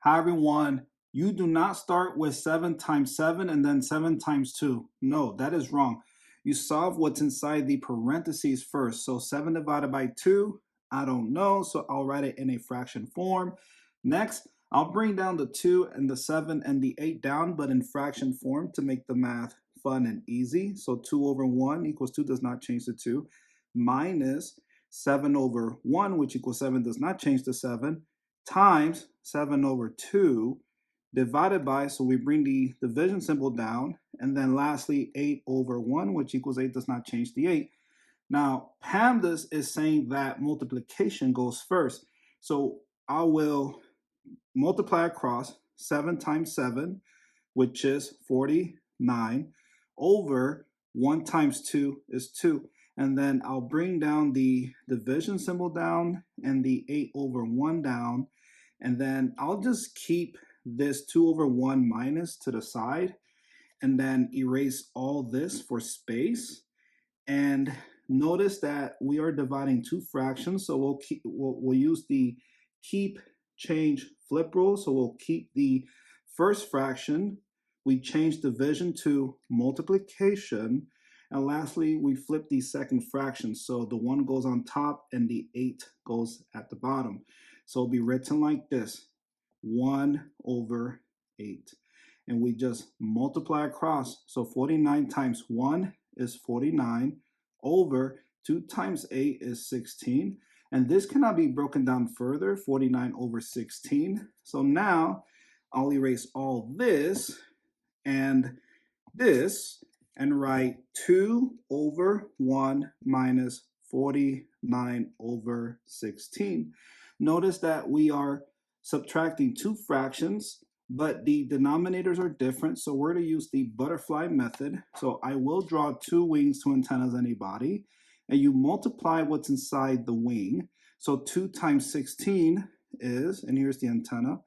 Hi everyone, you do not start with 7 times 7 and then 7 times 2. No, that is wrong. You solve what's inside the parentheses first. So 7 divided by 2, I don't know, so I'll write it in a fraction form. Next, I'll bring down the 2 and the 7 and the 8 down, but in fraction form to make the math fun and easy. So 2 over 1 equals 2 does not change the 2, minus 7 over 1, which equals 7, does not change the 7, times 7 over 2 divided by, so we bring the division symbol down, and then lastly 8 over 1, which equals 8, does not change the 8. Now, PEMDAS is saying that multiplication goes first. So I will multiply across 7 times 7, which is 49, over 1 times 2 is 2. And then I'll bring down the division symbol down and the 8 over 1 down. And then I'll just keep this 2 over 1 minus to the side and then erase all this for space. And notice that we are dividing two fractions, so we'll use the keep, change, flip rule. So we'll keep the first fraction, we change division to multiplication, and lastly we flip the second fraction, so the 1 goes on top and the 8 goes at the bottom. So it'll be written like this: 1 over 8, and we just multiply across. So 49 times 1 is 49, over 2 times 8 is 16, and this cannot be broken down further, 49 over 16. So now I'll erase all this and this and write 2 over 1 minus 49 over 16. Notice that we are subtracting two fractions, but the denominators are different, so we're going to use the butterfly method. So I will draw two wings, two antennas, and a body, and you multiply what's inside the wing. So 2 times 16 is, and here's the antenna,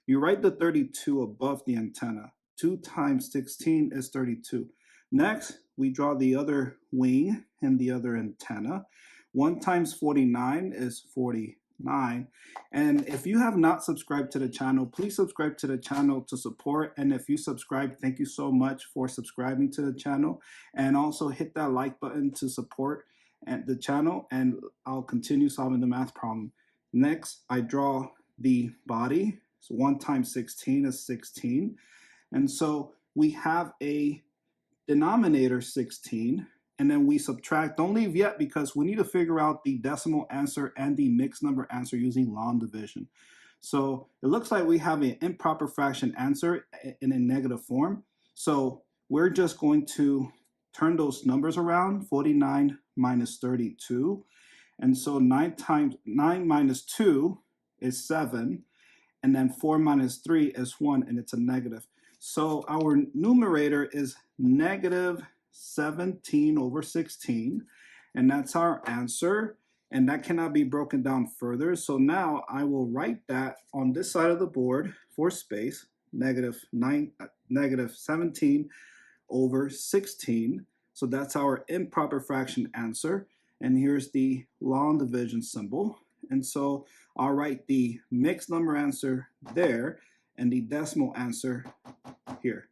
you write the 32 above the antenna. 2 times 16 is 32. Next, we draw the other wing and the other antenna. 1 times 49 is 49. And if you have not subscribed to the channel, please subscribe to the channel to support. And if you subscribe, thank you so much for subscribing to the channel. And also hit that like button to support the channel, and I'll continue solving the math problem. Next, I draw the body. So 1 times 16 is 16. And so we have a denominator 16, and then we subtract. Don't leave yet, because we need to figure out the decimal answer and the mixed number answer using long division. So it looks like we have an improper fraction answer in a negative form. So we're just going to turn those numbers around. 49 minus 32. And so 9 minus 2 is 7. And then 4 minus 3 is 1, and it's a negative. So our numerator is negative 17 over 16, and that's our answer, and that cannot be broken down further. So now I will write that on this side of the board for space, negative 17 over 16. So that's our improper fraction answer, and here's the long division symbol. And so I'll write the mixed number answer there and the decimal answer here.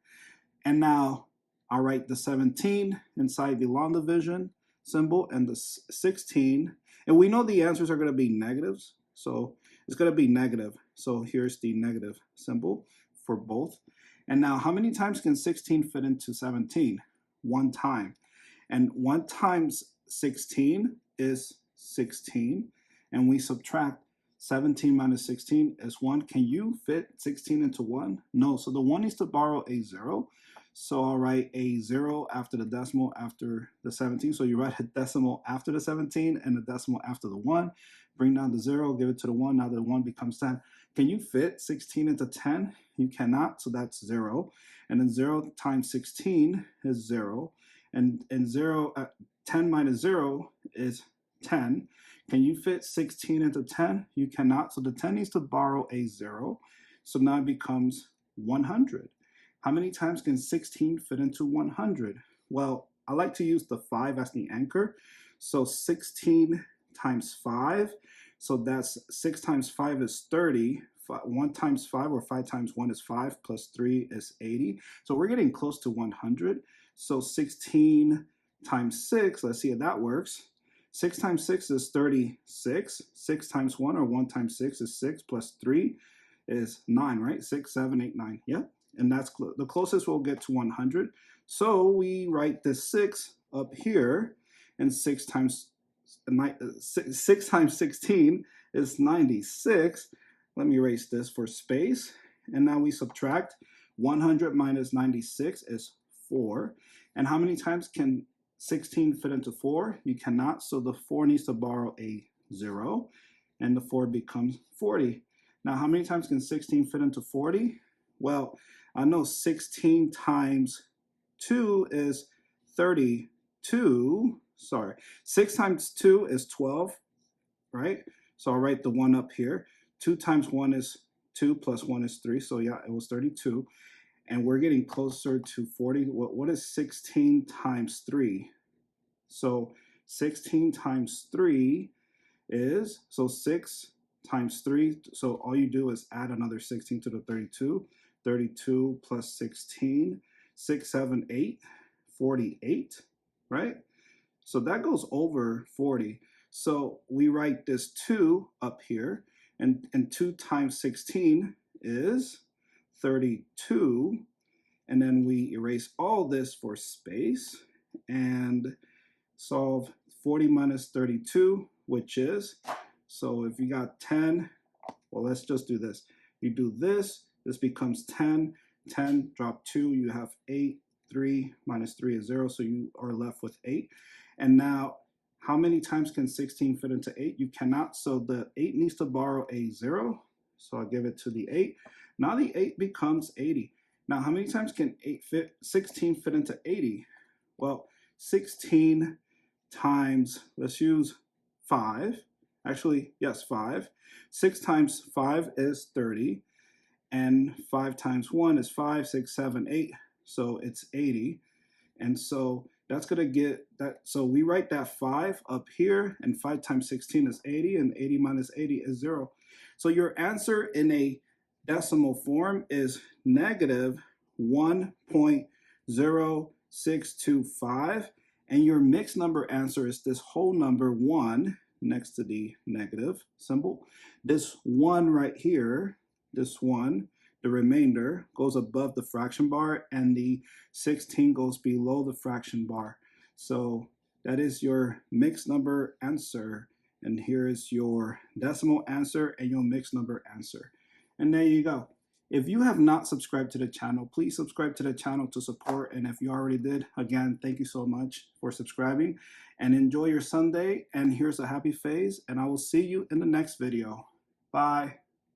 And now I'll write the 17 inside the long division symbol and the 16. And we know the answers are going to be negatives, so it's going to be negative. So here's the negative symbol for both. And now how many times can 16 fit into 17? 1 time. And 1 times 16 is 16. And we subtract 17 minus 16 is 1. Can you fit 16 into 1? No, so the 1 needs to borrow a 0. So I'll write a 0 after the decimal after the 17. So you write a decimal after the 17 and a decimal after the 1. Bring down the 0, give it to the 1. Now the 1 becomes 10. Can you fit 16 into 10? You cannot, so that's 0. And then 0 times 16 is 0. And 10 minus 0 is 10. Can you fit 16 into 10? You cannot, so the 10 needs to borrow a 0. So now it becomes 100. How many times can 16 fit into 100? Well, I like to use the 5 as the anchor. So 16 times 5. So that's 6 times 5 is 30. 1 times 5 or 5 times 1 is 5 plus 3 is 80. So we're getting close to 100. So 16 times 6, let's see if that works. 6 times 6 is 36. 6 times 1 or 1 times 6 is 6 plus 3 is 9, right? 6, 7, 8, 9. Yep. And that's the closest we'll get to 100. So we write this 6 up here, and 6 times 16 is 96. Let me erase this for space. And now we subtract 100 minus 96 is 4. And how many times can 16 fit into 4? You cannot, so the 4 needs to borrow a 0, and the 4 becomes 40. Now, how many times can 16 fit into 40? Well, I know 16 times 2 is 32. Sorry, 6 times 2 is 12, right? So I'll write the 1 up here. 2 times 1 is 2 plus 1 is 3. So yeah, it was 32. And we're getting closer to 40. What is 16 times 3? So 16 times 3 is, so 6 times 3. So all you do is add another 16 to the 32. 32 plus 16, 6, 7, 8, 48, right? So that goes over 40. So we write this 2 up here, and 2 times 16 is 32. And then we erase all this for space and solve 40 minus 32, which is, so if you got 10, well, let's just do this. You do this, this becomes 10. 10, drop 2, you have 8. 3 minus 3 is 0, so you are left with 8. And now, how many times can 16 fit into 8? You cannot, so the 8 needs to borrow a 0. So I'll give it to the 8. Now the 8 becomes 80. Now, how many times can 16 fit into 80? Well, 16 times, let's use 5. Actually, yes, 5. 6 times 5 is 30. And 5 times 1 is 5, 6, 7, 8. So it's 80. And so that's going to get that. So we write that 5 up here, and 5 times 16 is 80, and 80 minus 80 is 0. So your answer in a decimal form is negative 1.0625. And your mixed number answer is this whole number 1 next to the negative symbol. This 1 right here, this 1, the remainder goes above the fraction bar, and the 16 goes below the fraction bar. So that is your mixed number answer. And here is your decimal answer and your mixed number answer. And there you go. If you have not subscribed to the channel, please subscribe to the channel to support. And if you already did, again, thank you so much for subscribing, and enjoy your Sunday. And here's a happy phase, and I will see you in the next video. Bye.